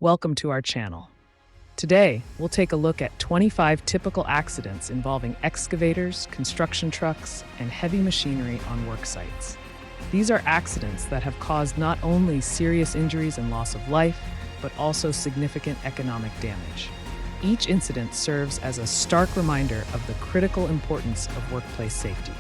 Welcome to our channel. Today, we'll take a look at 25 typical accidents involving excavators, construction trucks, and heavy machinery on work sites. These are accidents that have caused not only serious injuries and loss of life, but also significant economic damage. Each incident serves as a stark reminder of the critical importance of workplace safety.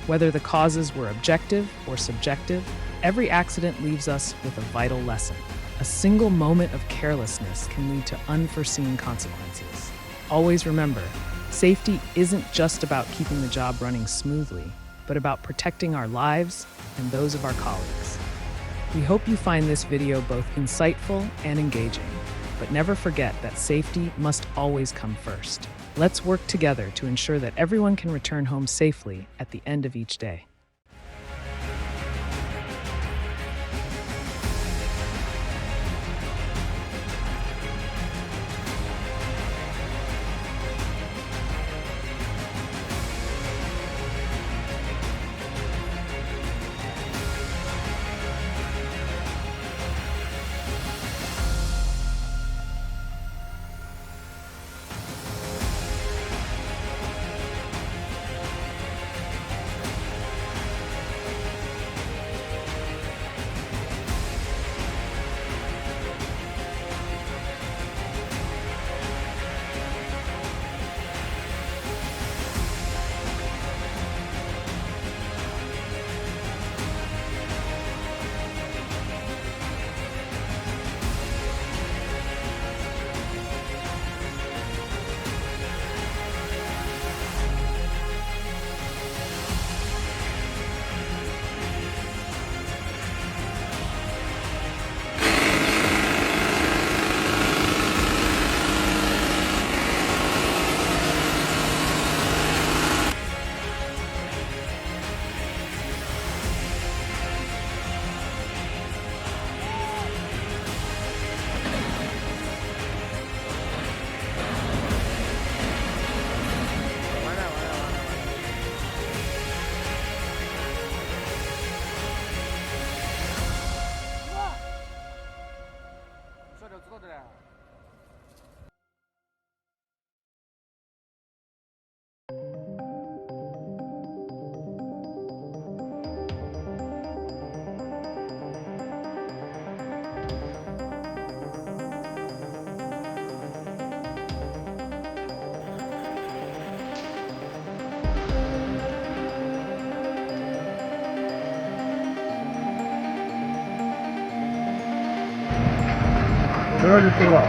Whether the causes were objective or subjective, every accident leaves us with a vital lesson. A single moment of carelessness can lead to unforeseen consequences. Always remember, safety isn't just about keeping the job running smoothly, but about protecting our lives and those of our colleagues. We hope you find this video both insightful and engaging, but never forget that safety must always come first. Let's work together to ensure that everyone can return home safely at the end of each day. 들어줄 수가